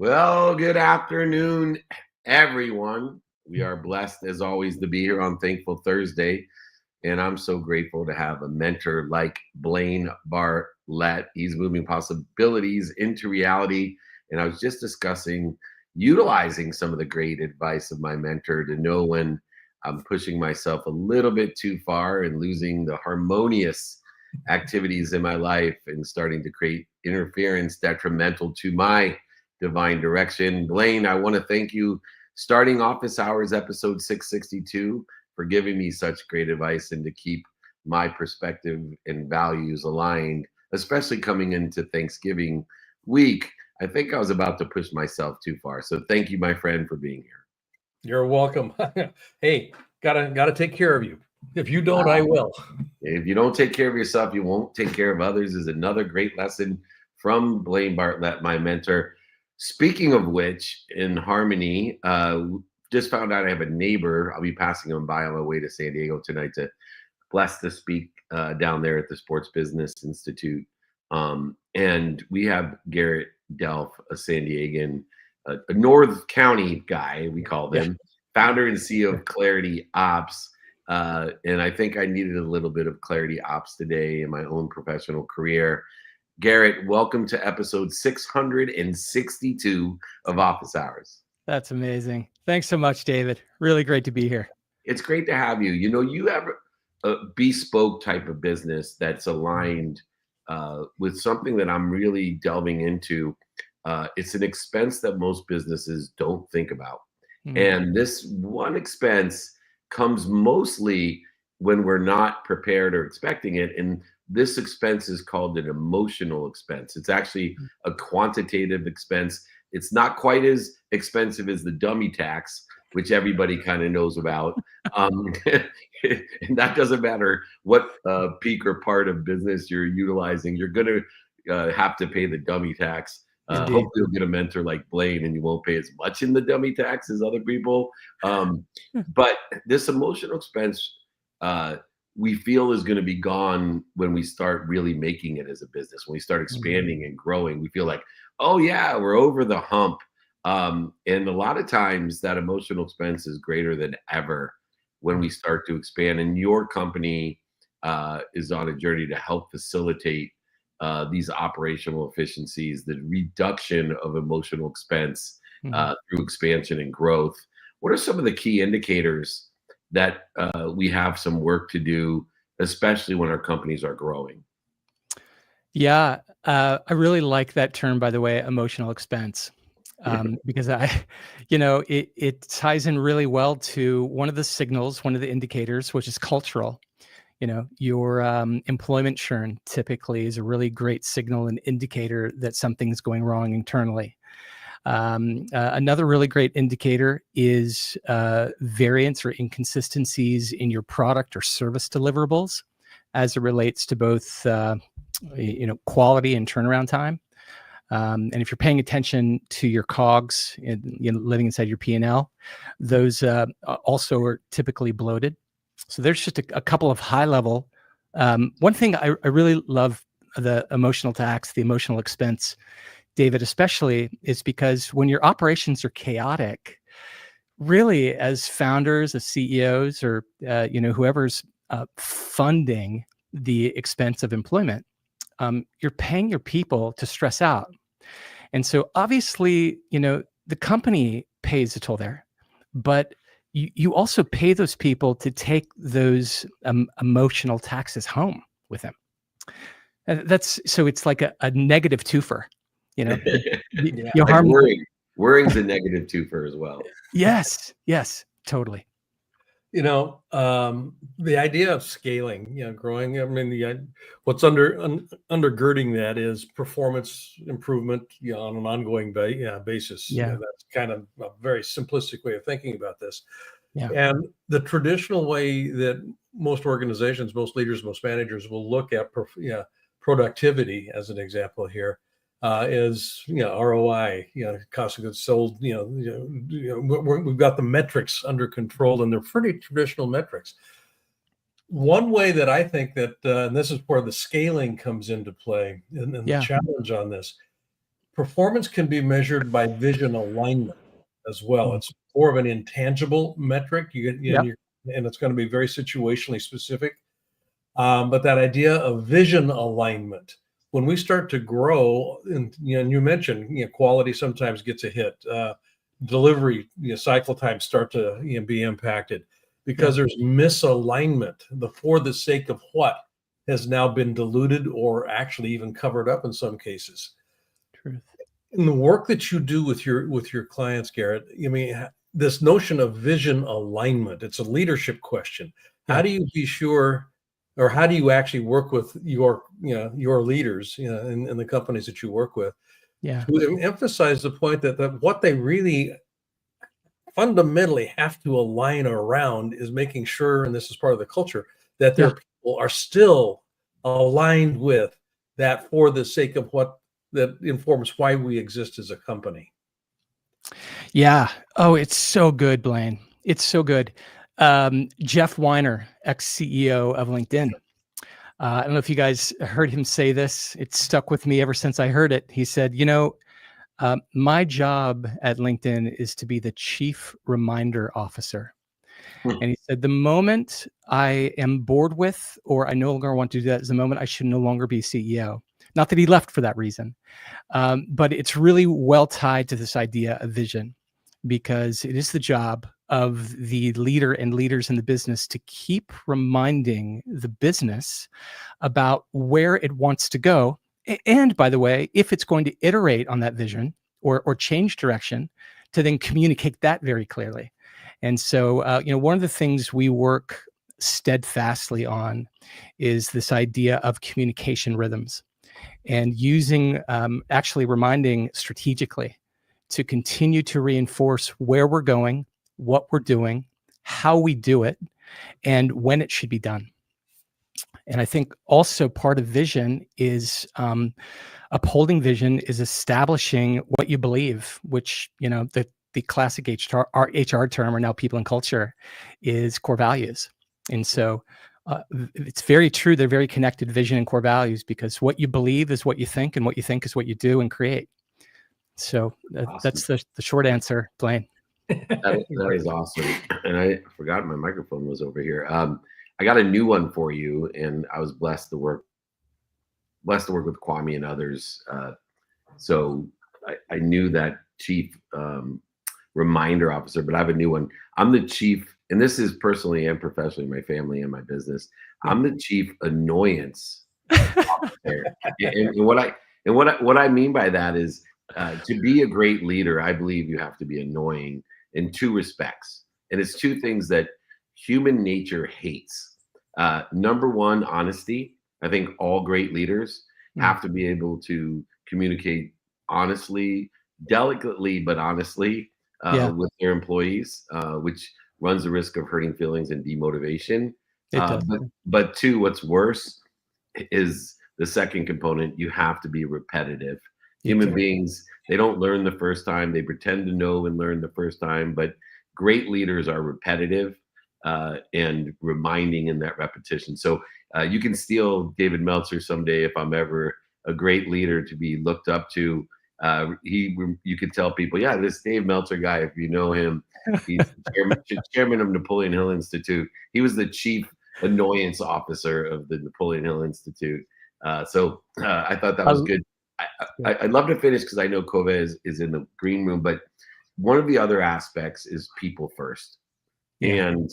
Well, good afternoon, everyone. We are blessed, as always, to be here on Thankful Thursday. And I'm so grateful to have a mentor like Blaine Bartlett. He's moving possibilities into reality. And I was just discussing utilizing some of the great advice of my mentor to know when I'm pushing myself a little bit too far and losing the harmonious activities in my life and starting to create interference detrimental to my divine direction. Blaine, I want to thank you. Starting Office Hours, episode 662, for giving me such great advice and to keep my perspective and values aligned, especially coming into Thanksgiving week. I think I was about to push myself too far. So thank you, my friend, for being here. You're welcome. Hey, gotta take care of you. If you don't, I will. If you don't take care of yourself, you won't take care of others is another great lesson from Blaine Bartlett, my mentor. Speaking of which, in harmony, just found out I have a neighbor. I'll be passing him by on my way to San Diego tonight to bless to speak down there at the Sports Business Institute. And we have Garrett, Delph, a San Diegan, a North County guy, we call him, founder and CEO of Clarity Ops. And I think I needed a little bit of Clarity Ops today in my own professional career. Garrett, welcome to episode 662 of Office Hours. That's amazing. Thanks so much, David. Really great to be here. It's great to have you. You know, you have a bespoke type of business that's aligned with something that I'm really delving into. It's an expense that most businesses don't think about. Mm-hmm. And this one expense comes mostly when we're not prepared or expecting it. And this expense is called an emotional expense. It's actually a quantitative expense. It's not quite as expensive as the dummy tax, which everybody kind of knows about. And that doesn't matter what peak or part of business you're utilizing. You're going to have to pay the dummy tax. Hopefully you'll get a mentor like Blaine and you won't pay as much in the dummy tax as other people. But this emotional expense, we feel is going to be gone when we start really making it as a business. When we start expanding and growing, we feel like, oh yeah, we're over the hump. And a lot of times that emotional expense is greater than ever when we start to expand. And your company is on a journey to help facilitate these operational efficiencies, the reduction of emotional expense through expansion and growth. What are some of the key indicators that we have some work to do, especially when our companies are growing? Yeah, I really like that term, by the way, emotional expense, because it ties in really well to one of the signals, one of the indicators, which is cultural. You know, your employment churn typically is a really great signal and indicator that something's going wrong internally. Another really great indicator is variance or inconsistencies in your product or service deliverables as it relates to both quality and turnaround time. And if you're paying attention to your COGS and living inside your P&L, those also are typically bloated. So there's just a couple of high level. One thing I really love the emotional tax, the emotional expense, David, especially, is because when your operations are chaotic, really as founders, as CEOs, or whoever's funding the expense of employment, you're paying your people to stress out. And so obviously, the company pays a toll there, but you also pay those people to take those emotional taxes home with them. So it's like a negative twofer. You harm. Worrying's a negative twofer as well. Yes, totally. The idea of scaling, growing. I mean, what's undergirding that is performance improvement, on an ongoing basis. Yeah, that's kind of a very simplistic way of thinking about this. Yeah. And the traditional way that most organizations, most leaders, most managers will look at productivity, as an example here, is ROI, cost of goods sold. We've got the metrics under control, and they're pretty traditional metrics. One way that I think that, and this is where the scaling comes into play, and the challenge on this, performance can be measured by vision alignment as well. It's more of an intangible metric. And it's going to be very situationally specific. But that idea of vision alignment, when we start to grow, and you mentioned, quality sometimes gets a hit. Delivery cycle times start to be impacted because there's misalignment. The for the sake of what has now been diluted or actually even covered up in some cases. Truth. In the work that you do with your clients, Garrett, this notion of vision alignment, it's a leadership question. How do you be sure, or how do you actually work with your leaders in the companies that you work with to emphasize the point that what they really fundamentally have to align around is making sure, and this is part of the culture, that their people are still aligned with that for the sake of what that informs why we exist as a company. Yeah. Oh, it's so good, Blaine. It's so good. Jeff Weiner, ex-CEO of LinkedIn. I don't know if you guys heard him say this. It stuck with me ever since I heard it. He said, my job at LinkedIn is to be the chief reminder officer. And he said, the moment I am bored with, or I no longer want to do that, is the moment I should no longer be CEO. Not that he left for that reason, but it's really well tied to this idea of vision, because it is the job of the leader and leaders in the business to keep reminding the business about where it wants to go. And by the way, if it's going to iterate on that vision or change direction, to then communicate that very clearly. And so, one of the things we work steadfastly on is this idea of communication rhythms, and using, actually reminding strategically to continue to reinforce where we're going, what we're doing, how we do it, and when it should be done. And I think also part of vision is upholding vision is establishing what you believe, which, the classic HR term, or now people and culture, is core values. And so it's very true. They're very connected, vision and core values, because what you believe is what you think, and what you think is what you do and create. So that's the short answer, Blaine. That is awesome. And I forgot my microphone was over here. I got a new one for you, and I was blessed to work with Kwame and others. So I knew that chief reminder officer, but I have a new one. I'm the chief, and this is personally and professionally, my family and my business. I'm the chief annoyance officer. And what I mean by that is, to be a great leader, I believe you have to be annoying in two respects. And it's two things that human nature hates. Number one, honesty. I think all great leaders have to be able to communicate honestly, delicately, but honestly with their employees, which runs the risk of hurting feelings and demotivation. But two, what's worse is the second component. You have to be repetitive. Human beings, they don't learn the first time. They pretend to know and learn the first time, but great leaders are repetitive and reminding in that repetition. So you can steal David Meltzer someday if I'm ever a great leader to be looked up to. You could tell people, yeah, this Dave Meltzer guy, if you know him, he's chairman of Napoleon Hill Institute. He was the chief annoyance officer of the Napoleon Hill Institute. So I thought that was good. I'd love to finish because I know Kove is in the green room, but one of the other aspects is people first. And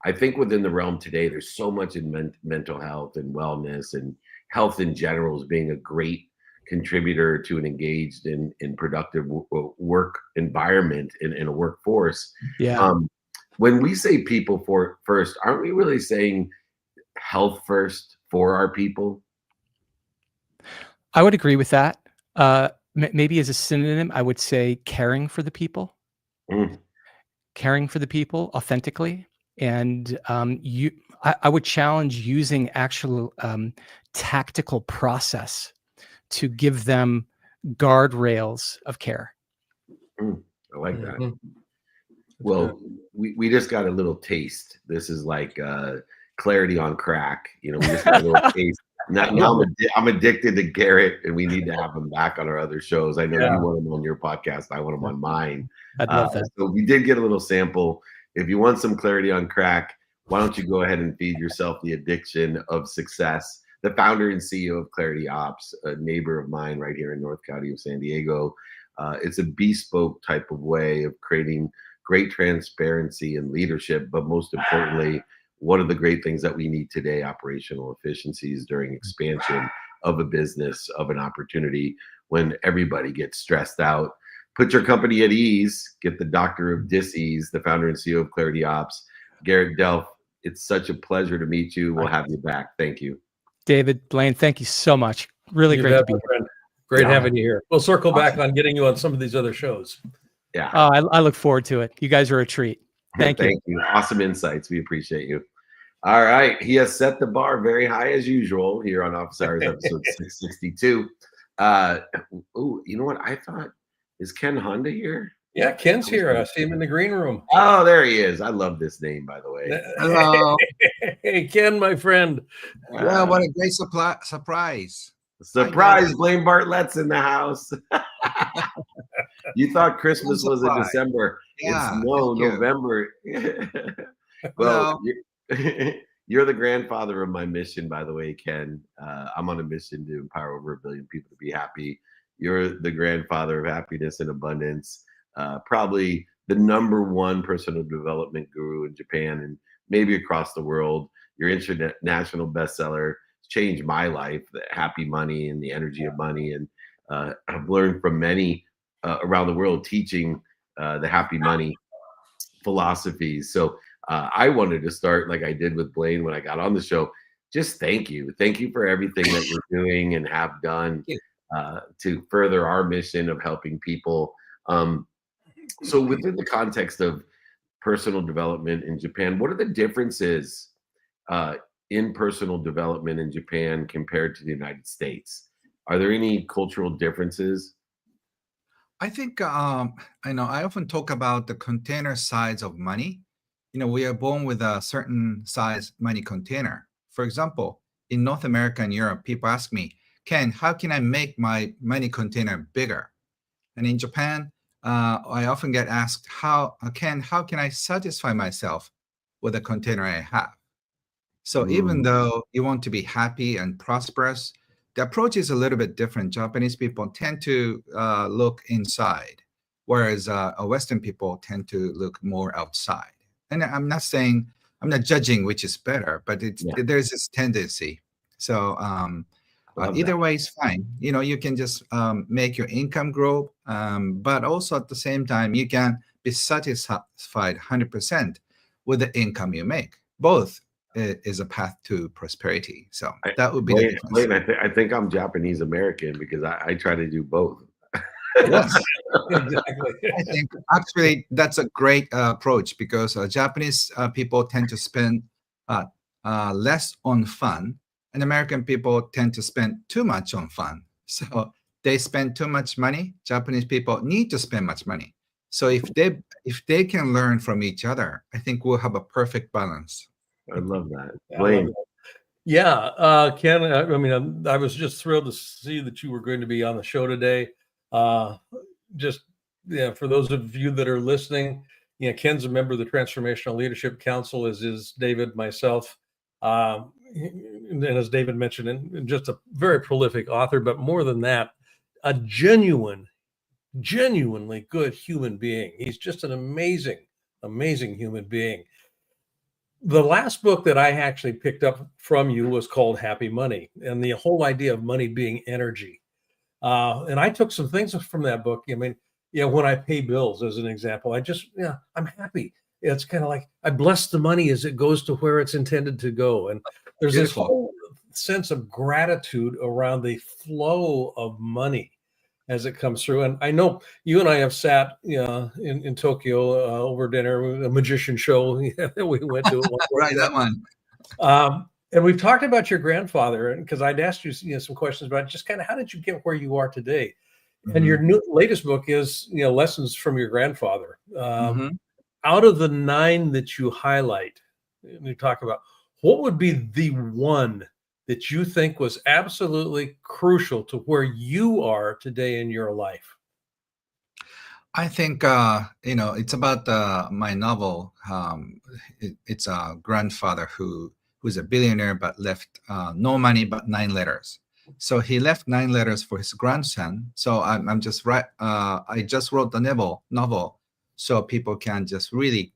I think within the realm today, there's so much in mental health and wellness, and health in general as being a great contributor to an engaged and productive work environment in a workforce. When we say people first, aren't we really saying health first for our people? I would agree with that. Maybe as a synonym, I would say caring for the people. Caring for the people authentically. And I would challenge using actual tactical process to give them guardrails of care. I like that. Well, we just got a little taste. This is like clarity on crack. We just got a little taste Now I'm addicted to Garrett, and we need to have him back on our other shows. I know you want him on your podcast. I want him on mine. I'd love that. So we did get a little sample. If you want some clarity on crack, why don't you go ahead and feed yourself the addiction of success? The founder and CEO of Clarity Ops, a neighbor of mine right here in North County of San Diego. It's a bespoke type of way of creating great transparency and leadership, but most importantly, one of the great things that we need today, operational efficiencies during expansion of a business, of an opportunity, when everybody gets stressed out. Put your company at ease, get the doctor of dis-ease, the founder and CEO of Clarity Ops, Garrett Delph. It's such a pleasure to meet you. We'll have you back. Thank you. David, Blaine, thank you so much. Really great to be here. Great having you here. We'll circle back on getting you on some of these other shows. Yeah. I look forward to it. You guys are a treat. Thank you. Thank you. Awesome insights. We appreciate you. All right. He has set the bar very high as usual here on Office Hours episode 662. Oh, you know what? I thought, is Ken Honda here? Yeah, Ken's here. I see him in the green room. Oh, there he is. I love this name, by the way. Hello. Hey, Ken, my friend. Yeah, what a great surprise. Surprise, Blaine Bartlett's in the house. You thought Christmas was in December. Yeah, it's November. Well, you're the grandfather of my mission, by the way, Ken. I'm on a mission to empower over 1 billion people to be happy. You're the grandfather of happiness and abundance. Probably the #1 personal development guru in Japan and maybe across the world. Your international bestseller changed my life, the happy money and the energy of money. And I've learned from many around the world teaching the happy money philosophies. So I wanted to start like I did with Blaine when I got on the show. Just thank you. Thank you for everything that you're doing and have done to further our mission of helping people. So within the context of personal development in Japan, what are the differences in personal development in Japan compared to the United States? Are there any cultural differences? I think I often talk about the container size of money. We are born with a certain size money container. For example, in North America and Europe, people ask me, Ken, how can I make my money container bigger? And in Japan, I often get asked, how can I satisfy myself with the container I have? So even though you want to be happy and prosperous, the approach is a little bit different. Japanese people tend to look inside, whereas Western people tend to look more outside. And I'm not judging which is better, but there's this tendency. So either way is fine. You can just make your income grow, but also at the same time, you can be satisfied 100% with the income you make. Both is a path to prosperity. So that would be the difference. Blaine, I think I'm Japanese American because I try to do both. Yes, exactly. I think actually that's a great approach because Japanese people tend to spend less on fun, and American people tend to spend too much on fun. So they spend too much money. Japanese people need to spend much money. So if they can learn from each other, I think we'll have a perfect balance. I love that. Blaine. Yeah, Ken, I was just thrilled to see that you were going to be on the show today. For those of you that are listening, Ken's a member of the Transformational Leadership Council, as is David, myself. And as David mentioned, and just a very prolific author, but more than that, a genuinely good human being. He's just an amazing human being. The last book that I actually picked up from you was called Happy Money, and the whole idea of money being energy. And I took some things from that book. When I pay bills, as an example, I'm happy. It's kind of like I bless the money as it goes to where it's intended to go. And there's this whole sense of gratitude around the flow of money as it comes through. And I know you and I have sat in Tokyo over dinner, a magician show that we went to. Right, that one. And we've talked about your grandfather, and because I'd asked you some questions about just kind of how did you get where you are today. And your latest book is lessons from your grandfather. Out of the 9 that you highlight and you talk about, what would be the one that you think was absolutely crucial to where you are today in your life? I think it's about my novel. It's a grandfather who's a billionaire but left no money but 9 letters. So he left 9 letters for his grandson. So I'm just right. I just wrote the novel so people can just really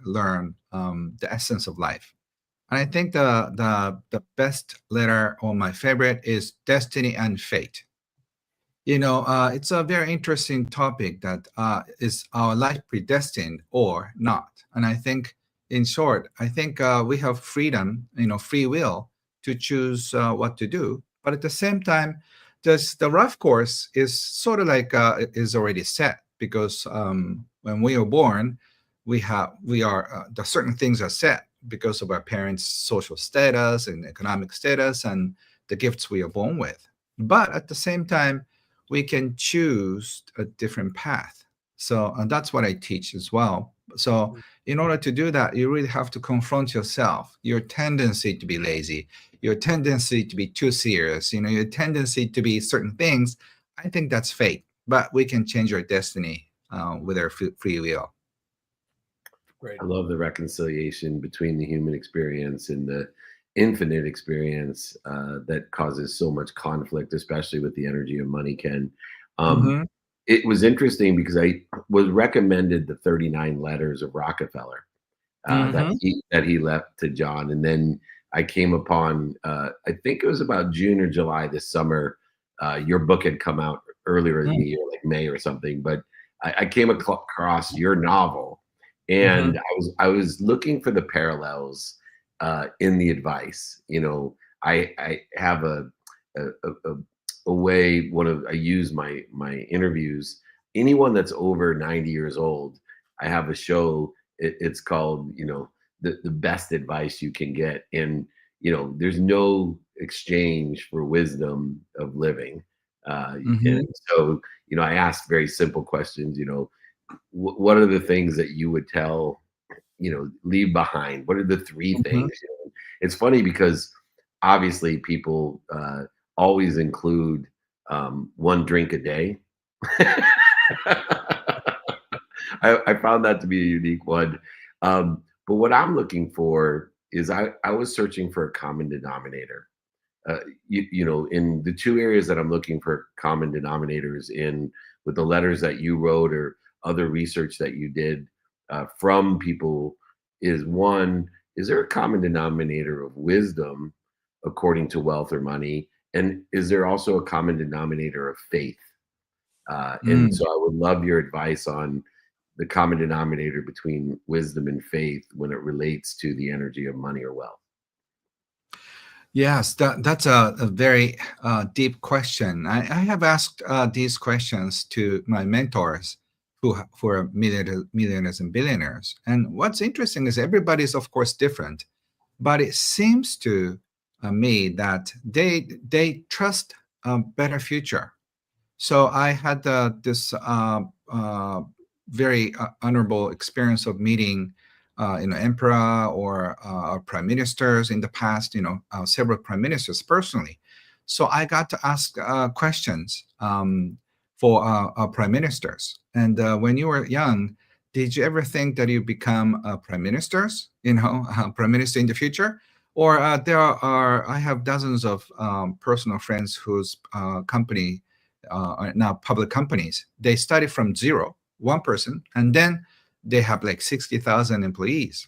learn the essence of life. And I think the best letter or my favorite is Destiny and Fate. It's a very interesting topic that is our life predestined or not? And I think, in short, I think we have freedom, free will to choose what to do. But at the same time, just the rough course is sort of like is already set because when we are born, we are the certain things are set because of our parents' social status and economic status and the gifts we are born with. But at the same time, we can choose a different path. So and that's what I teach as well. So in order to do that, you really have to confront yourself, your tendency to be lazy, your tendency to be too serious, your tendency to be certain things. I think that's fate, but we can change our destiny with our free will. Great. I love the reconciliation between the human experience and the infinite experience that causes so much conflict, especially with the energy of money, Ken. It was interesting because I was recommended the 39 letters of Rockefeller that he left to John. And then I came upon, I think it was about June or July this summer. Your book had come out earlier in the year, like May or something, but I came across your novel, and I was looking for the parallels in the advice. I have a way I use my interviews. Anyone that's over 90 years old, I have a show. It's called the best advice you can get, and there's no exchange for wisdom of living. And so I ask very simple questions. What are the things that you would tell leave behind? What are the three things? It's funny because obviously people always include one drink a day. I found that to be a unique one. But what I'm looking for is I was searching for a common denominator. In the two areas that I'm looking for common denominators in with the letters that you wrote or other research that you did from people is one, is there a common denominator of wisdom according to wealth or money? And is there also a common denominator of faith? And so I would love your advice on the common denominator between wisdom and faith when it relates to the energy of money or wealth. Yes, that's a very deep question. I have asked these questions to my mentors who are millionaires and billionaires. And what's interesting is everybody's, of course, different, but it seems to me that they trust a better future. So I had this very honorable experience of meeting emperor or prime ministers in the past, several prime ministers personally. So I got to ask questions for our prime ministers. And when you were young, did you ever think that you become prime ministers, prime minister in the future? Or I have dozens of personal friends whose company are now public companies. They started from zero, one person, and then they have like 60,000 employees.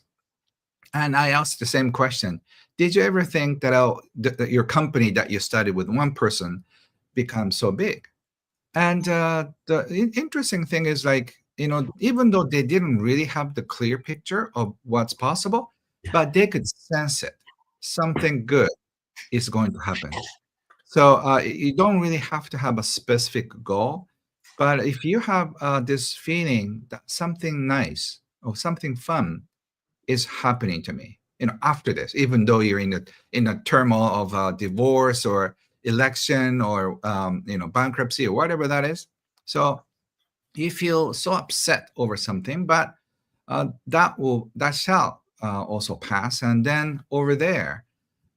And I asked the same question. Did you ever think that your company that you started with one person becomes so big? And the interesting thing is even though they didn't really have the clear picture of what's possible, but they could sense it. Something good is going to happen. So you don't really have to have a specific goal. But if you have this feeling that something nice or something fun is happening to me, after this, even though you're in a turmoil of divorce or election or bankruptcy or whatever that is, so you feel so upset over something, but that shall also pass. And then over there,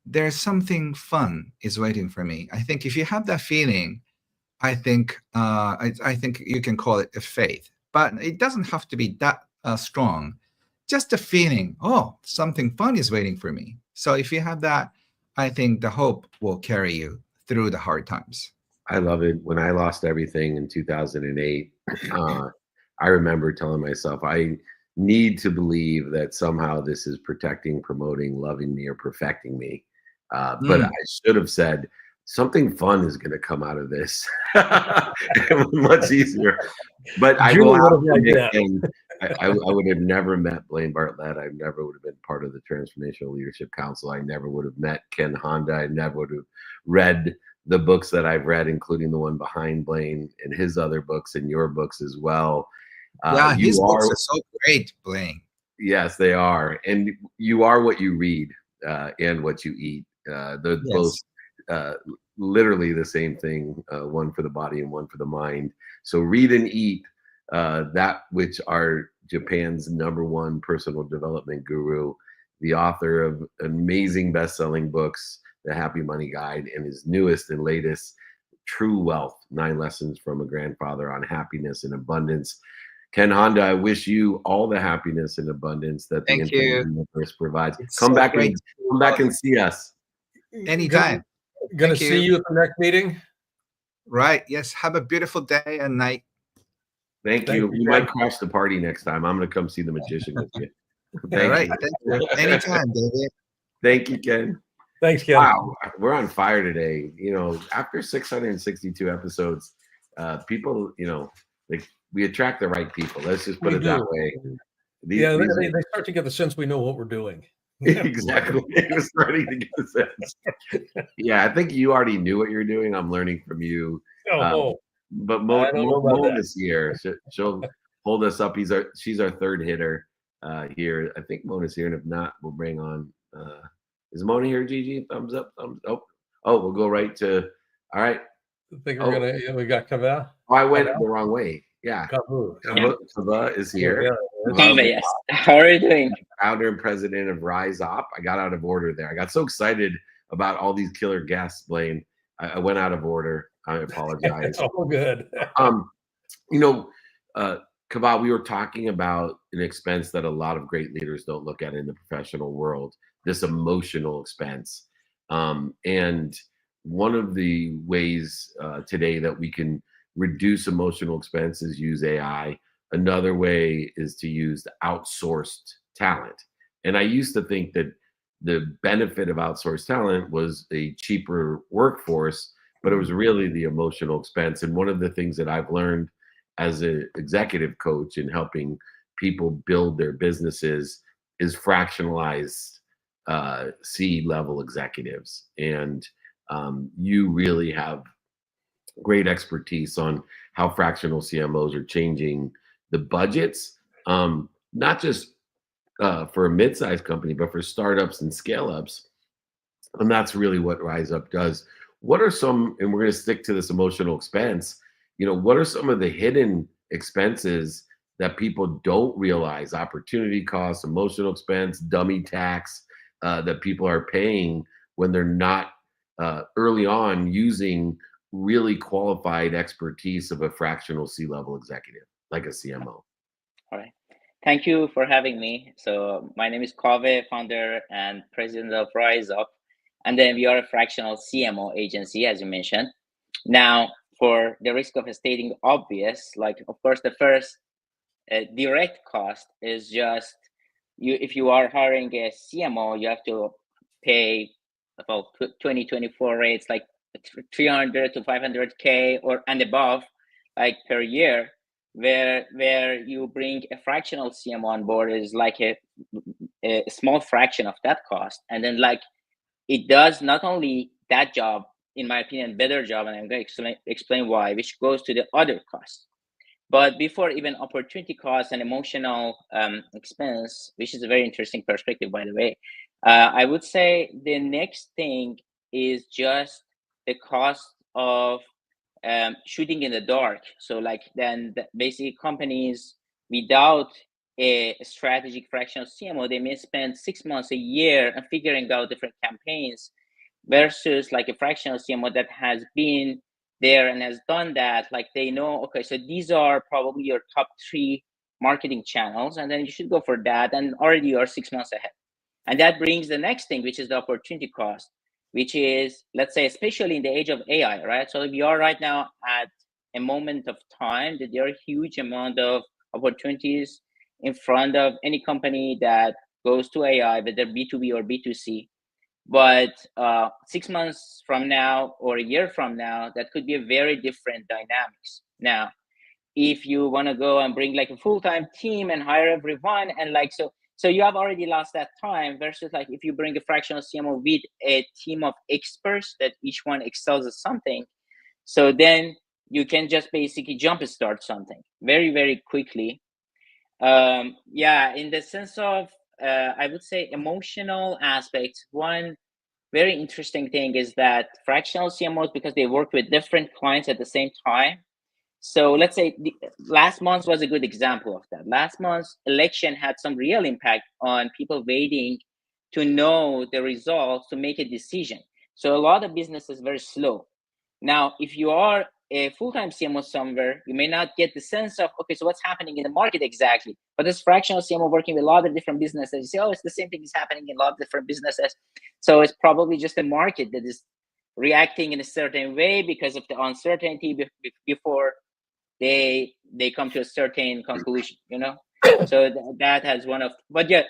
there's something fun is waiting for me. I think if you have that feeling, I think I think you can call it a faith, but it doesn't have to be that strong. Just a feeling, oh, something fun is waiting for me. So if you have that, I think the hope will carry you through the hard times. I love it. When I lost everything in 2008, I remember telling myself, I need to believe that somehow this is protecting, promoting, loving me, or perfecting me. But I should have said, something fun is going to come out of this. It was much easier. But I will have to admit, Ken, I would have never met Blaine Bartlett. I never would have been part of the Transformational Leadership Council. I never would have met Ken Honda. I never would have read the books that I've read, including the one behind Blaine and his other books and your books as well. Yeah, his books are so great, Blaine. Yes, they are. And you are what you read and what you eat. They're both literally the same thing, one for the body and one for the mind. So read and eat that which are Japan's #1 personal development guru, the author of amazing best-selling books, The Happy Money Guide, and his newest and latest, True Wealth, 9 Lessons from a Grandfather on Happiness and Abundance. Ken Honda, I wish you all the happiness and abundance that the infinite universe provides. Come back and see us. Anytime. Gonna see you at the next meeting. Right. Yes. Have a beautiful day and night. Thank you. We might crash the party next time. I'm gonna come see the magician with you. All right. Thank you. Anytime, David. Thank you, Ken. Thanks, Ken. Wow, we're on fire today. You know, after 662 episodes, people, you know, we attract the right people. Let's just put it that way. They start to get the sense we know what we're doing. Exactly. It was starting to get the sense. Yeah, I think you already knew what you're doing. I'm learning from you. But Mona's here. She'll hold us up. She's our third hitter here. I think Mona's here, and if not, we'll bring on. Is Mona here, Gigi? Thumbs up. We'll go right to. All right. I think we're gonna. We got Kava. Oh, I went the wrong way. Yeah. Kava is here. Kava, yes. How are you doing? Founder and president of Rise Up. I got out of order there. I got so excited about all these killer guests, Blaine. I went out of order. I apologize. It's all good. You know, Kava, we were talking about an expense that a lot of great leaders don't look at in the professional world, this emotional expense. And one of the ways today that we can reduce emotional expense is use AI. Another way is to use outsourced talent. And I used to think that the benefit of outsourced talent was a cheaper workforce, but it was really the emotional expense. And one of the things that I've learned as an executive coach in helping people build their businesses is fractionalized C-level executives. And you really have great expertise on how fractional CMOs are changing the budgets, not just for a mid-sized company, but for startups and scale-ups. And that's really what Rise Up does. What are some, and we're going to stick to this emotional expense, you know, what are some of the hidden expenses that people don't realize? Opportunity costs, emotional expense, dummy tax that people are paying when they're not early on using really qualified expertise of a fractional C-level executive, like a CMO. All right. Thank you for having me. So my name is Kave, founder and president of Rise Up. And then we are a fractional CMO agency, as you mentioned. Now, for the risk of stating obvious, like, of course, the first direct cost is just if you are hiring a CMO, you have to pay about 2024 rates, like 300 to 500K and above, like per year, where you bring a fractional CMO on board is like a small fraction of that cost. And then like it does not only that job, in my opinion, better job, and I'm going to explain why, which goes to the other costs. But before even opportunity cost and emotional expense, which is a very interesting perspective, by the way, I would say the next thing is just the cost of shooting in the dark. So like then basically companies without a strategic fractional CMO, they may spend 6 months, a year, and figuring out different campaigns, versus like a fractional CMO that has been there and has done that. Like they know, okay, so these are probably your top 3 marketing channels, and then you should go for that, and already you are 6 months ahead. And that brings the next thing, which is the opportunity cost, which is, let's say, especially in the age of AI, right? So we are right now at a moment of time that there are a huge amount of opportunities in front of any company that goes to AI, whether B2B or B2C. But 6 months from now or a year from now, that could be a very different dynamics. Now, if you want to go and bring like a full-time team and hire everyone, and like so you have already lost that time, versus like if you bring a fractional CMO with a team of experts that each one excels at something, so then you can just basically jumpstart something very, very quickly. Yeah, in the sense of I would say emotional aspects, one very interesting thing is that fractional CMOs, because they work with different clients at the same time. So let's say last month was a good example of that. Last month's election had some real impact on people waiting to know the results to make a decision. So a lot of business is very slow. Now, if you are a full-time CMO somewhere, you may not get the sense of, okay, so what's happening in the market exactly? But as fractional CMO working with a lot of different businesses, you say, oh, it's the same thing is happening in a lot of different businesses. So it's probably just a market that is reacting in a certain way because of the uncertainty before they come to a certain conclusion, you know? So that has one of, but yeah,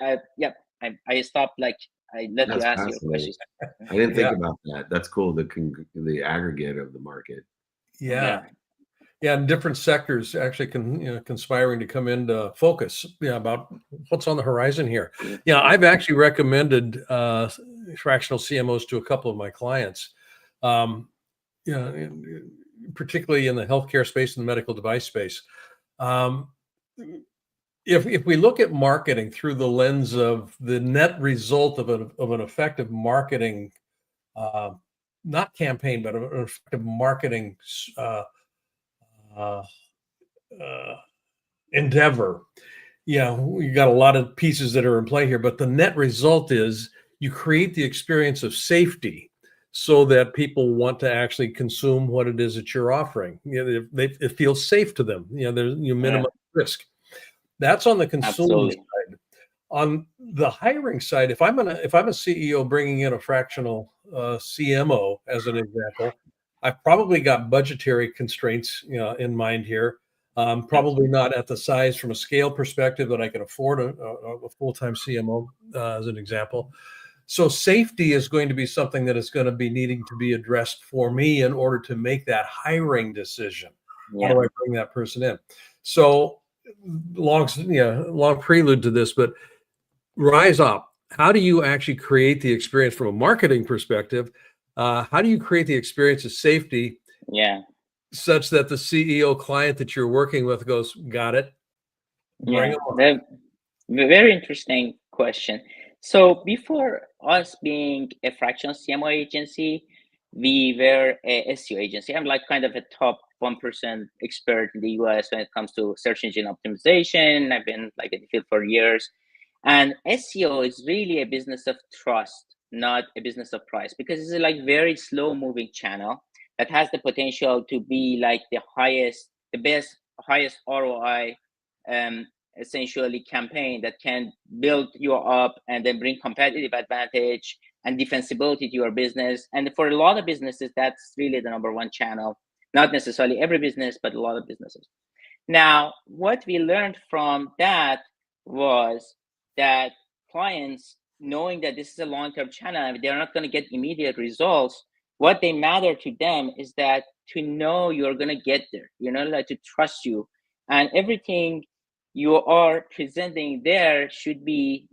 I stopped, like, I let you That's ask your fascinating. questions. I didn't think Yeah. about that. That's cool. The aggregate of the market. Yeah. And different sectors actually conspiring to come into focus. About what's on the horizon here. I've actually recommended fractional CMOs to a couple of my clients. Particularly in the healthcare space and the medical device space. If we look at marketing through the lens of the net result of an effective marketing, not campaign, but an effective marketing endeavor, we got a lot of pieces that are in play here, but the net result is you create the experience of safety so that people want to actually consume what it is that you're offering. It feels safe to them. You minimize risk. That's on the consumer side. On the hiring side, if I'm a CEO bringing in a fractional CMO as an example, I've probably got budgetary constraints in mind here. Probably not at the size from a scale perspective that I can afford a full-time CMO as an example. So safety is going to be something that is going to be needing to be addressed for me in order to make that hiring decision. How do I bring that person in? So long prelude to this, but rise up. How do you actually create the experience from a marketing perspective? How do you create the experience of safety? Such that the CEO client that you're working with goes, got it. Bring them on. Very interesting question. So before us being a fractional CMO agency, we were a SEO agency. I'm like kind of a top 1% expert in the US when it comes to search engine optimization. I've been like in the field for years. And SEO is really a business of trust, not a business of price, because it's a like very slow moving channel that has the potential to be like the highest ROI essentially campaign that can build you up and then bring competitive advantage and defensibility to your business. And for a lot of businesses, that's really the number one channel. Not necessarily every business, but a lot of businesses. Now, what we learned from that was that clients, knowing that this is a long-term channel and they're not going to get immediate results, what they matter to them is that to know you're going to get there, like to trust you, and everything you are presenting there should be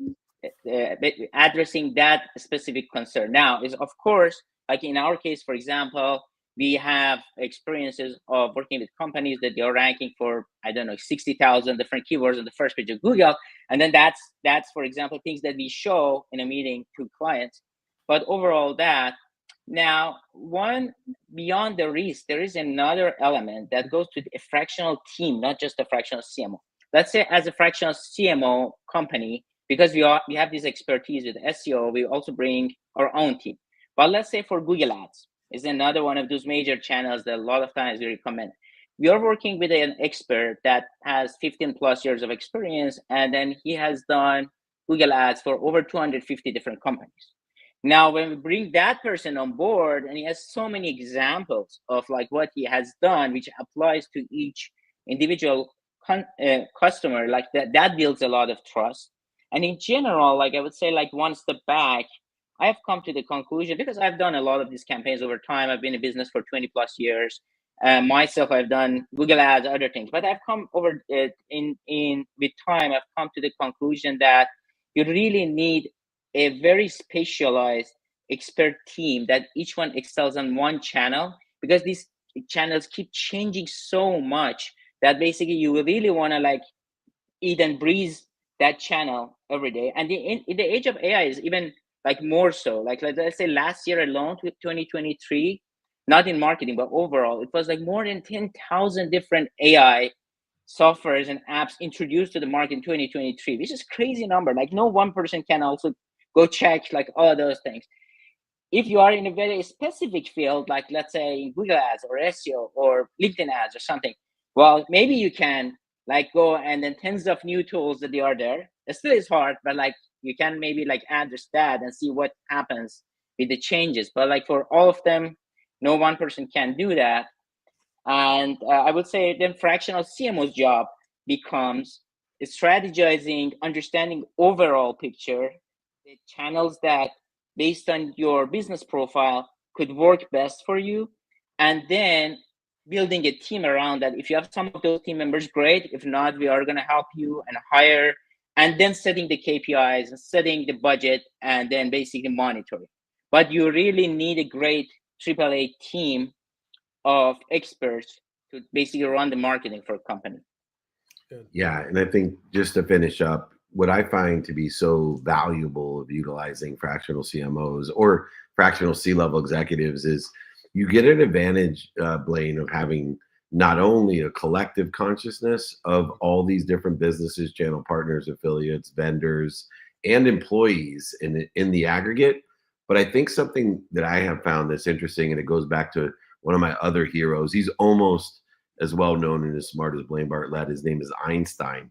addressing that specific concern. Now, is of course, like in our case, for example, we have experiences of working with companies that they're ranking for, 60,000 different keywords on the first page of Google. And then that's, for example, things that we show in a meeting to clients. But overall now, one, beyond the risk, there is another element that goes to a fractional team, not just a fractional CMO. let's say as a fractional CMO company, because we have this expertise with SEO, we also bring our own team. But let's say for Google Ads is another one of those major channels that a lot of times we recommend. We are working with an expert that has 15 plus years of experience, and then he has done Google Ads for over 250 different companies. Now, when we bring that person on board, and he has so many examples of like what he has done, which applies to each individual customer, like that builds a lot of trust. And in general, like I would say, like one step back, I have come to the conclusion, because I've done a lot of these campaigns over time. I've been in business for 20 plus years. Myself, I've done Google Ads, other things, but I've come over with time, I've come to the conclusion that you really need a very specialized expert team that each one excels on one channel, because these channels keep changing so much that basically you really want to like eat and breathe that channel every day. And in the age of AI is even like more so. Like let's say last year alone, 2023, not in marketing, but overall, it was like more than 10,000 different AI softwares and apps introduced to the market in 2023, which is crazy number. Like no one person can also go check like all of those things. If you are in a very specific field, like let's say Google Ads or SEO or LinkedIn ads or something, well, maybe you can like go and then tens of new tools that they are there. It still is hard, but like you can maybe like add the stat and see what happens with the changes. But like for all of them, no one person can do that. And I would say then fractional CMO's job becomes strategizing, understanding overall picture, the channels that based on your business profile could work best for you, and then building a team around that. If you have some of those team members, great. If not, we are going to help you and hire, and then setting the KPIs and setting the budget, and then basically monitoring. But you really need a great AAA team of experts to basically run the marketing for a company. Yeah, and I think just to finish up, what I find to be so valuable of utilizing fractional CMOs or fractional C-level executives is you get an advantage, Blaine, of having not only a collective consciousness of all these different businesses, channel partners, affiliates, vendors, and employees in the aggregate, but I think something that I have found that's interesting, and it goes back to one of my other heroes. He's almost as well known and as smart as Blaine Bartlett. His name is Einstein.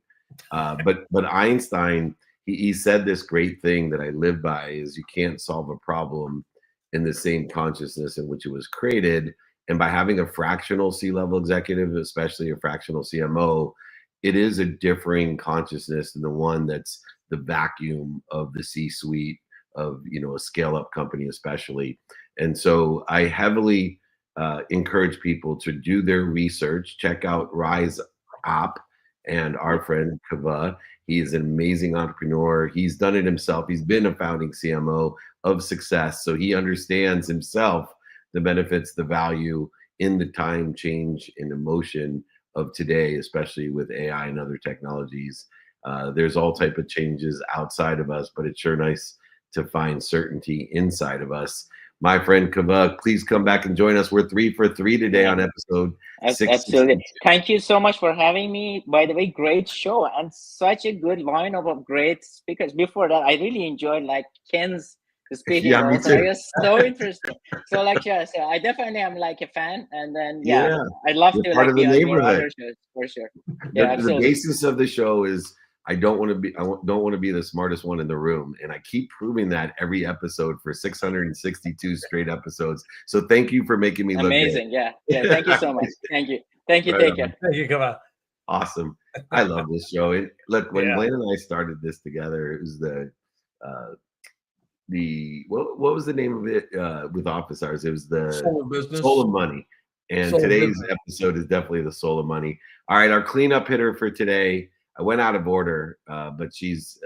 But Einstein, he said this great thing that I live by is you can't solve a problem in the same consciousness in which it was created. And by having a fractional C-level executive, especially a fractional CMO, it is a differing consciousness than the one that's the vacuum of the C-suite of, you know, a scale-up company especially. And so I heavily encourage people to do their research, check out Rise Up and our friend Kava. He is an amazing entrepreneur. He's done it himself. He's been a founding CMO of success. So he understands himself the benefits, the value in the time change and emotion of today, especially with AI and other technologies. There's all type of changes outside of us, but it's sure nice to find certainty inside of us. My friend Kava, please come back and join us. We're 3 for 3 today on episode 6. Absolutely. Thank you so much for having me. By the way, great show and such a good lineup of great speakers. Before that, I really enjoyed like Ken's speaking. Yeah, me too. It was so interesting. So like, yeah, so I definitely am like a fan. And then, yeah. I'd love You're to part like of the be on your neighborhood. other shows for sure. Yeah, The basis of the show is I don't want to be the smartest one in the room, and I keep proving that every episode for 662 straight episodes. So thank you for making me look amazing. good. Yeah. Thank you so much. Thank you. Right Thank take care. you, come on. Awesome. I love this show. And look, when Yeah. Blaine and I started this together, it was what was the name of it with Office Hours? It was the Soul of Business. Soul of Money. And Soul of today's Business. episode is definitely the Soul of Money. All right, our cleanup hitter for today. I went out of order, but she's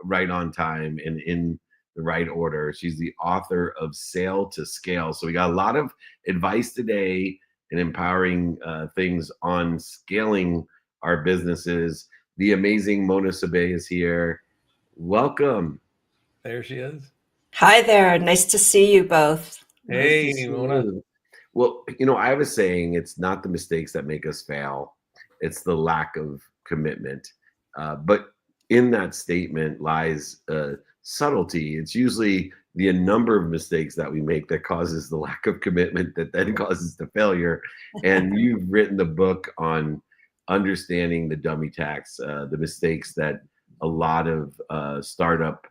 right on time and in the right order. She's the author of Sale to Scale. So we got a lot of advice today and empowering things on scaling our businesses. The amazing Mona Sabeh is here. Welcome. There she is. Hi there. Nice to see you both. Hey, Nice to see Mona. you. Well, you know, I have a saying, it's not the mistakes that make us fail. It's the lack of commitment. But in that statement lies subtlety. It's usually the number of mistakes that we make that causes the lack of commitment that then causes the failure. And you've written the book on understanding the dummy tax, the mistakes that a lot of startup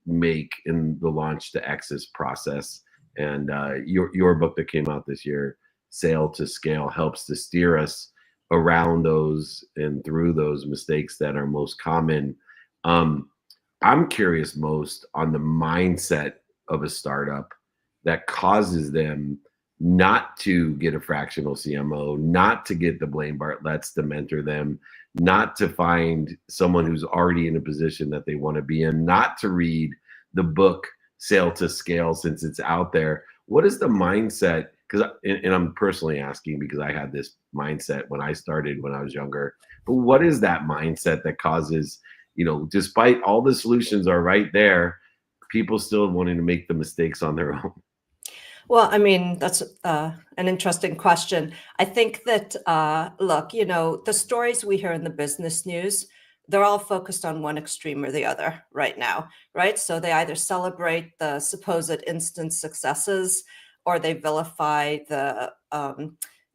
make in the launch to exit process. And your book that came out this year, Sale to Scale, helps to steer us around those and through those mistakes that are most common. I'm curious most on the mindset of a startup that causes them not to get a fractional CMO, not to get the Blaine Bartletts to mentor them, not to find someone who's already in a position that they want to be in, not to read the book Sale to Scale since it's out there. What is the mindset? Because, and I'm personally asking because I had this mindset when I started when I was younger. But what is that mindset that causes, despite all the solutions are right there, people still wanting to make the mistakes on their own? Well, I mean, that's an interesting question. I think that, look, the stories we hear in the business news, they're all focused on one extreme or the other right now, right? So they either celebrate the supposed instant successes or they vilify the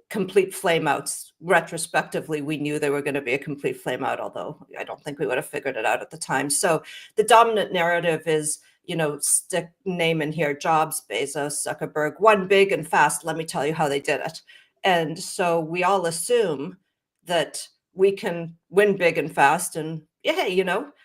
complete flameouts. Retrospectively, we knew they were going to be a complete flameout, although I don't think we would have figured it out at the time. So the dominant narrative is, stick name in here, Jobs, Bezos, Zuckerberg, one big and fast. Let me tell you how they did it. And so we all assume that we can win big and fast. And hey,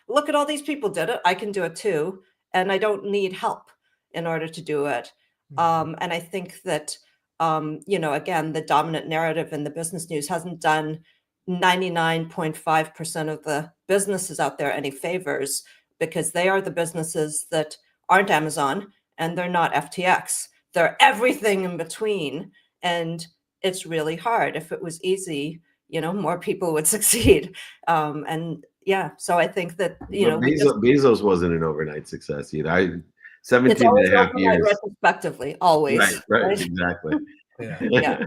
look at all these people did it. I can do it too. And I don't need help in order to do it. And I think that, again, the dominant narrative in the business news hasn't done 99.5% of the businesses out there any favors, because they are the businesses that aren't Amazon and they're not FTX. They're everything in between. And it's really hard. If it was easy, more people would succeed. And yeah, so I think that, Bezos wasn't an overnight success either. 17 it's always and a half years. Retrospectively, always. Right, exactly. Yeah.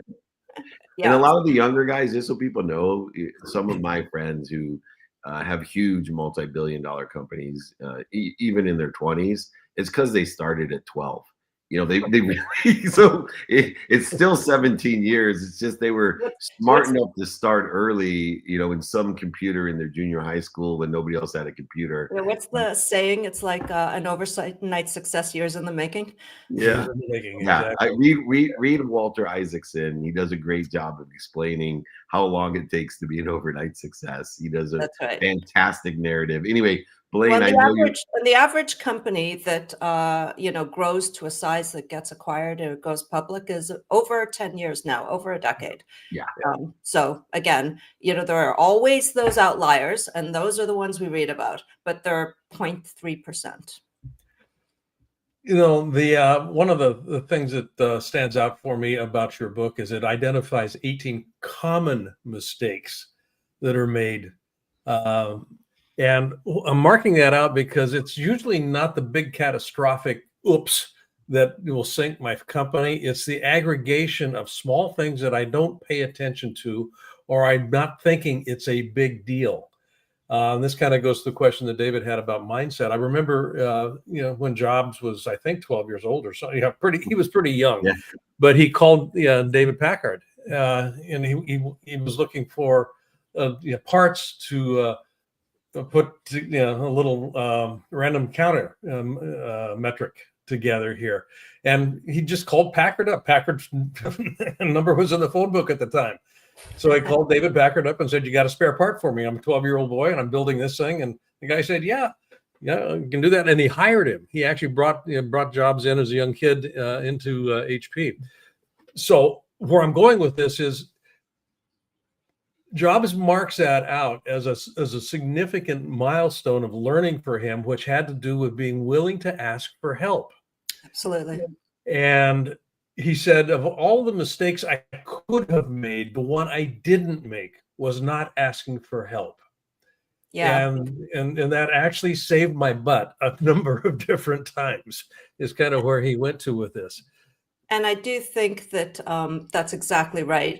And a lot of the younger guys, just so people know, some of my friends who have huge multi-billion-dollar companies, even in their 20s, it's because they started at 12. They really, so it's still 17 years. It's just they were smart enough to start early, in some computer in their junior high school when nobody else had a computer. What's the saying? It's like an overnight success, years in the making. Yeah. Exactly. I read Walter Isaacson. He does a great job of explaining how long it takes to be an overnight success. He does a fantastic narrative. Anyway, Blaine, the average company that grows to a size that gets acquired or goes public is over 10 years now, over a decade. Yeah. So again, there are always those outliers, and those are the ones we read about, but they're 0.3%. One of the things that stands out for me about your book is it identifies 18 common mistakes that are made. And I'm marking that out because it's usually not the big catastrophic oops that will sink my company. It's the aggregation of small things that I don't pay attention to, or I'm not thinking it's a big deal. And this kind of goes to the question that David had about mindset. I remember, when Jobs was, I think, 12 years old or something. He was pretty young, but he called David Packard, and he was looking for parts to put a little random counter metric together here, and he just called Packard up. Packard's number was in the phone book at the time, so I called David Packard up and said, "You got a spare part for me? I'm a 12-year-old boy and I'm building this thing." And the guy said, "Yeah, you can do that." And he hired him. He actually brought Jobs in as a young kid into HP. So where I'm going with this is, Jobs marks that out as a significant milestone of learning for him, which had to do with being willing to ask for help. Absolutely. And he said, of all the mistakes I could have made, the one I didn't make was not asking for help. Yeah. And that actually saved my butt a number of different times, is kind of where he went to with this. And I do think that that's exactly right.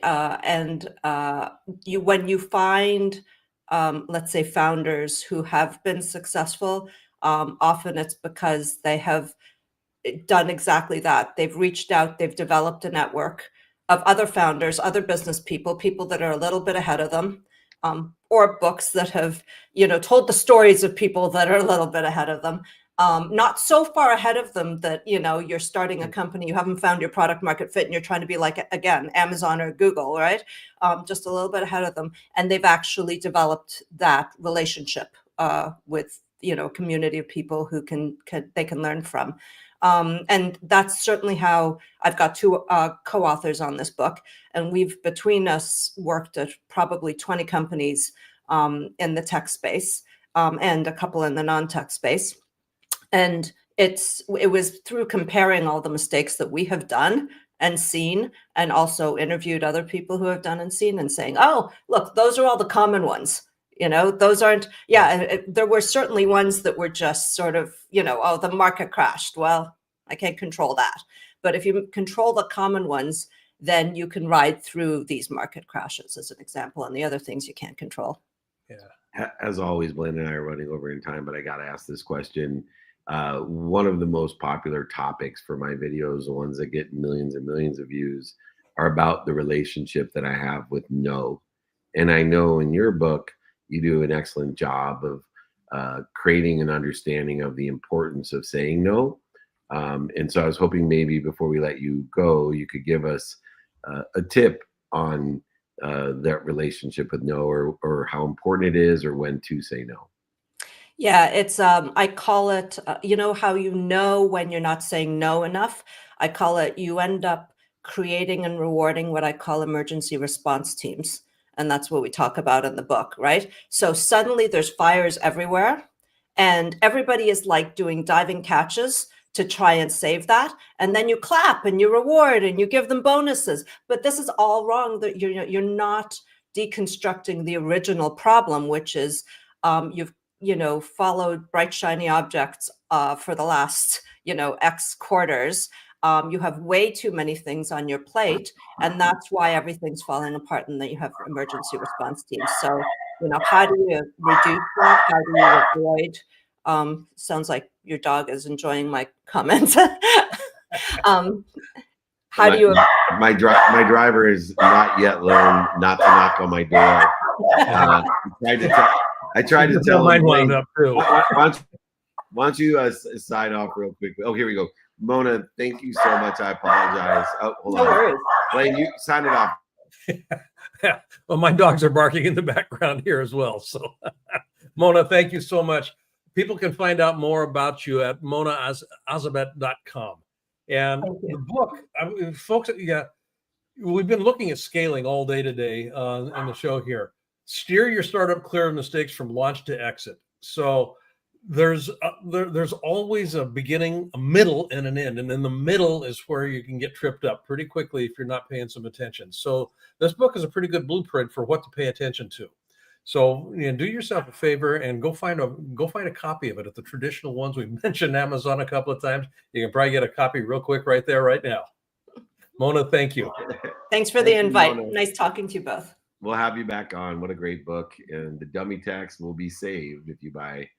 When you find let's say, founders who have been successful, often it's because they have done exactly that. They've reached out, they've developed a network of other founders, other business people, people that are a little bit ahead of them, or books that have, told the stories of people that are a little bit ahead of them. Not so far ahead of them that, you're starting a company, you haven't found your product market fit, and you're trying to be like, again, Amazon or Google, right? Just a little bit ahead of them. And they've actually developed that relationship with, a community of people who they can learn from. And that's certainly how I've got two co-authors on this book. And we've, between us, worked at probably 20 companies in the tech space and a couple in the non-tech space. And it was through comparing all the mistakes that we have done and seen, and also interviewed other people who have done and seen, and saying, oh, look, those are all the common ones. Those aren't, there were certainly ones that were just sort of, oh, the market crashed. Well, I can't control that. But if you control the common ones, then you can ride through these market crashes, as an example, and the other things you can't control. Yeah. As always, Blaine and I are running over in time, but I got to ask this question. One of the most popular topics for my videos, the ones that get millions and millions of views, are about the relationship that I have with no. And I know in your book, you do an excellent job of creating an understanding of the importance of saying no. And so I was hoping maybe before we let you go, you could give us a tip on that relationship with no, or how important it is, or when to say no. Yeah, it's I call it, how when you're not saying no enough. I call it, you end up creating and rewarding what I call emergency response teams. And that's what we talk about in the book, right? So suddenly there's fires everywhere, and everybody is like doing diving catches to try and save that. And then you clap and you reward and you give them bonuses. But this is all wrong. That you're not deconstructing the original problem, which is you've followed bright, shiny objects for the last, X quarters. You have way too many things on your plate, and that's why everything's falling apart, and that you have emergency response teams. So, how do you reduce that? How do you avoid? Sounds like your dog is enjoying my comments. How do you? My driver has not yet learned not to knock on my door. I tried to tell him. Wound up too. Why don't you sign off real quick? Oh, here we go. Mona, thank you so much. I apologize. Oh, hold on. No worries. Blaine, you sign it off. Yeah. Well, my dogs are barking in the background here as well. So, Mona, thank you so much. People can find out more about you at monaazabet.com. And the book, folks, we've been looking at scaling all day today on the show here. Steer your startup clear of mistakes from launch to exit. So there's always a beginning, a middle, and an end. And in the middle is where you can get tripped up pretty quickly if you're not paying some attention. So this book is a pretty good blueprint for what to pay attention to. So do yourself a favor and go find a copy of it at the traditional ones. We mentioned Amazon a couple of times. You can probably get a copy real quick right there, right now. Mona, thank you. Thanks for the invite. Nice talking to you both. We'll have you back on. What a great book. And the dummy tax will be saved if you buy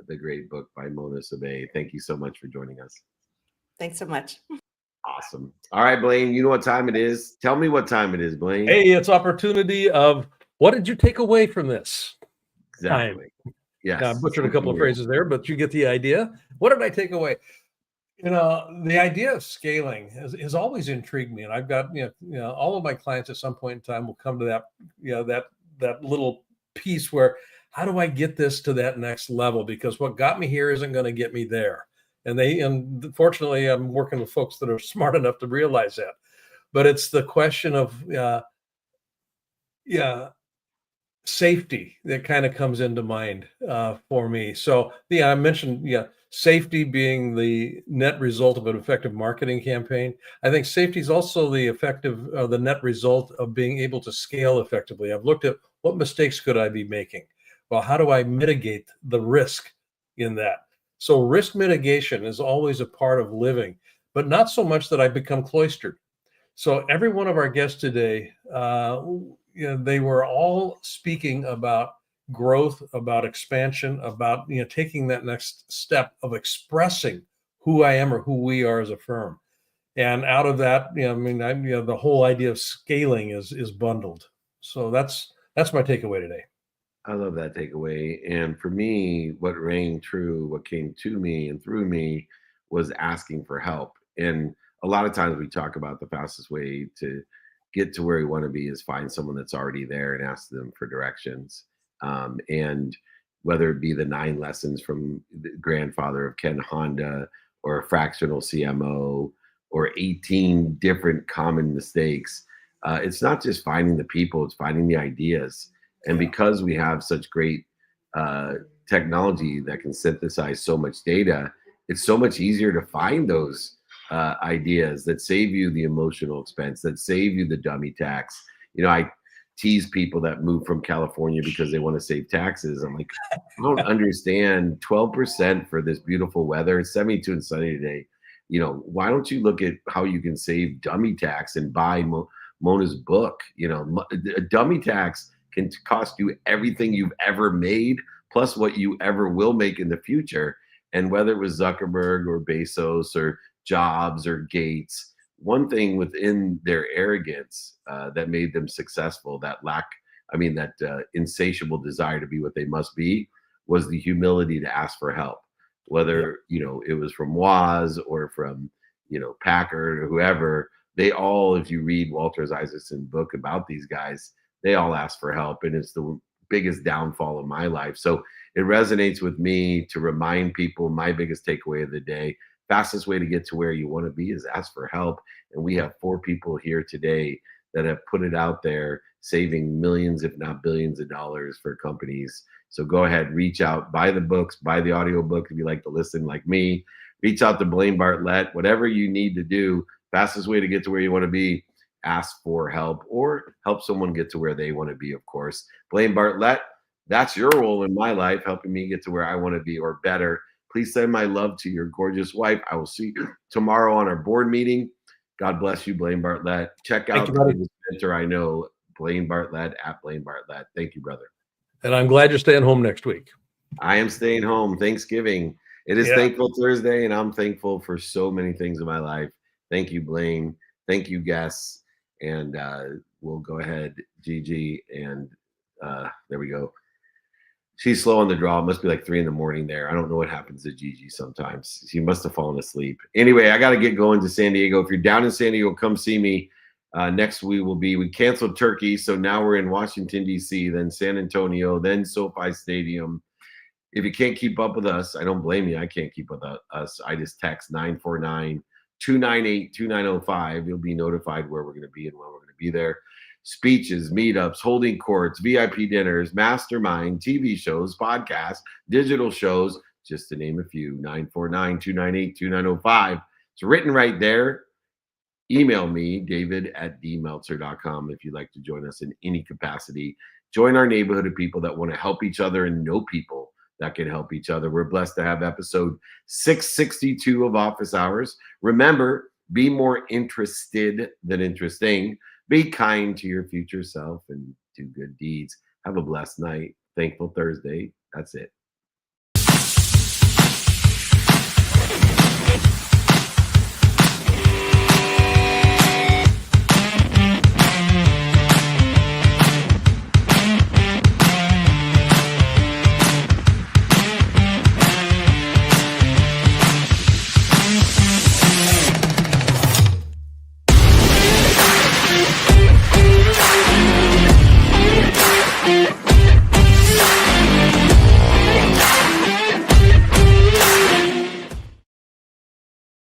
the great book by Mona Azabet. Thank you so much for joining us. Thanks so much. Awesome. All right, Blaine, you know what time it is. Tell me what time it is, Blaine. Hey, it's opportunity of what did you take away from this? Exactly. Yes. Now, I butchered a couple of phrases there, but you get the idea. What did I take away? The idea of scaling has always intrigued me, and I've got all of my clients at some point in time will come to that that little piece where, how do I get this to that next level? Because what got me here isn't going to get me there. And fortunately, I'm working with folks that are smart enough to realize that. But it's the question of safety that kind of comes into mind for me. So I mentioned safety being the net result of an effective marketing campaign. I think safety is also the net result of being able to scale effectively. I've looked at what mistakes could I be making? Well, how do I mitigate the risk in that? So risk mitigation is always a part of living, but not so much that I become cloistered. So every one of our guests today, they were all speaking about growth, about expansion, about taking that next step of expressing who I am or who we are as a firm. And out of that, the whole idea of scaling is bundled. So that's my takeaway today. I love that takeaway. And for me, what rang true, what came to me and through me was asking for help. And a lot of times we talk about the fastest way to get to where we want to be is find someone that's already there and ask them for directions. And whether it be the 9 lessons from the grandfather of Ken Honda, or a fractional CMO, or 18 different common mistakes, it's not just finding the people, it's finding the ideas. And because we have such great technology that can synthesize so much data, it's so much easier to find those ideas that save you the emotional expense, that save you the dummy tax. I tease people that move from California because they want to save taxes. I'm like, I don't understand 12% for this beautiful weather. It's 72 and sunny today. Why don't you look at how you can save dummy tax and buy Mona's book? A dummy tax can cost you everything you've ever made, plus what you ever will make in the future. And whether it was Zuckerberg or Bezos or Jobs or Gates, one thing within their arrogance that made them successful, that insatiable desire to be what they must be, was the humility to ask for help. Whether, it was from Woz or from, Packard or whoever, they all, if you read Walter Isaacson's book about these guys, they all ask for help. And it's the biggest downfall of my life. So it resonates with me to remind people my biggest takeaway of the day. Fastest way to get to where you want to be is ask for help. And we have 4 people here today that have put it out there, saving millions, if not billions of dollars for companies. So go ahead, reach out, buy the books, buy the audiobook if you like to listen like me. Reach out to Blaine Bartlett, whatever you need to do. Fastest way to get to where you want to be, ask for help or help someone get to where they want to be, of course. Blaine Bartlett, that's your role in my life, helping me get to where I want to be or better. Please send my love to your gorgeous wife. I will see you tomorrow on our board meeting. God bless you, Blaine Bartlett. Check out the mentor I know, Blaine Bartlett at Blaine Bartlett. Thank you, brother. And I'm glad you're staying home next week. I am staying home. Thanksgiving. It is Thankful Thursday, and I'm thankful for so many things in my life. Thank you, Blaine. Thank you, guests. And we'll go ahead, Gigi, and there we go. She's slow on the draw. It must be like 3 a.m. there. I don't know what happens to Gigi sometimes. She must have fallen asleep. Anyway, I got to get going to San Diego. If you're down in San Diego, come see me. Next we canceled Turkey, so now we're in Washington, D.C., then San Antonio, then SoFi Stadium. If you can't keep up with us, I don't blame you. I can't keep up with us. I just text 949-298-2905. You'll be notified where we're going to be and when we're going to be there. Speeches, meetups, holding courts, VIP dinners, mastermind, TV shows, podcasts, digital shows, just to name a few. 949-298-2905. It's written right there. Email me, david@dmeltzer.com, if you'd like to join us in any capacity. Join our neighborhood of people that want to help each other and know people that can help each other. We're blessed to have episode 662 of Office Hours. Remember, be more interested than interesting. Be kind to your future self and do good deeds. Have a blessed night. Thankful Thursday. That's it.